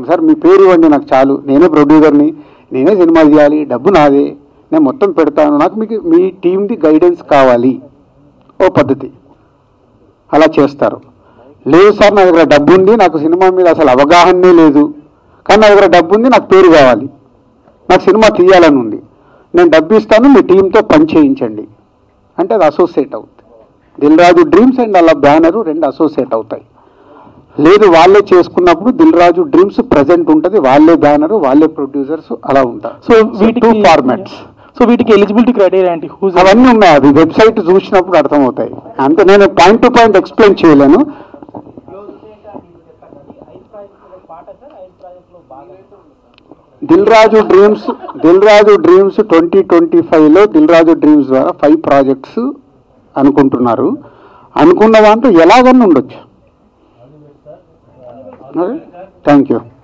Sir మీ పేరు ఇవ్వండి నాకు చాలు, నేనే ప్రొడ్యూసర్ని, నేనే సినిమా చేయాలి, డబ్బు నాదే, నేను మొత్తం పెడతాను, నాకు మీకు మీ టీంది గైడెన్స్ కావాలి, ఓ పద్ధతి అలా చేస్తారు. లేదు సార్ నా దగ్గర డబ్బు ఉంది, నాకు సినిమా మీద అసలు అవగాహనే లేదు, కానీ నా దగ్గర డబ్బు ఉంది, నాకు పేరు కావాలి, నాకు సినిమా తీయాలని ఉంది, నేను డబ్బు ఇస్తాను, మీ టీంతో పని చేయించండి అంటే అది అసోసియేట్ అవుతుంది. దిల్ రాజు డ్రీమ్స్ అండ్ అలా బ్యానరు రెండు అసోసియేట్ అవుతాయి. లేదు వాళ్ళే చేసుకున్నప్పుడు దిల్ రాజు డ్రీమ్స్ ప్రజెంట్ ఉంటుంది, వాళ్ళే బ్యానరు, వాళ్ళే ప్రొడ్యూసర్స్ అలా ఉంటారు. సో వీటికి ఫార్మాట్స్, సో వీటికి ఎలిజిబిలిటీ క్రైటీరియా ఏంటి? అవన్నీ ఉన్నాయి, అది వెబ్సైట్ చూసినప్పుడు అర్థమవుతాయి. అంతే, నేను పాయింట్ టు పాయింట్ ఎక్స్ప్లెయిన్ చేయలేను. దిల్ రాజు డ్రీమ్స్ 2025లో దిల్ రాజు డ్రీమ్స్ ద్వారా 5 ప్రాజెక్ట్స్ అనుకుంటున్నారు. అనుకున్న దాంట్లో ఎలాగన్నా ఉండొచ్చు. Thank you.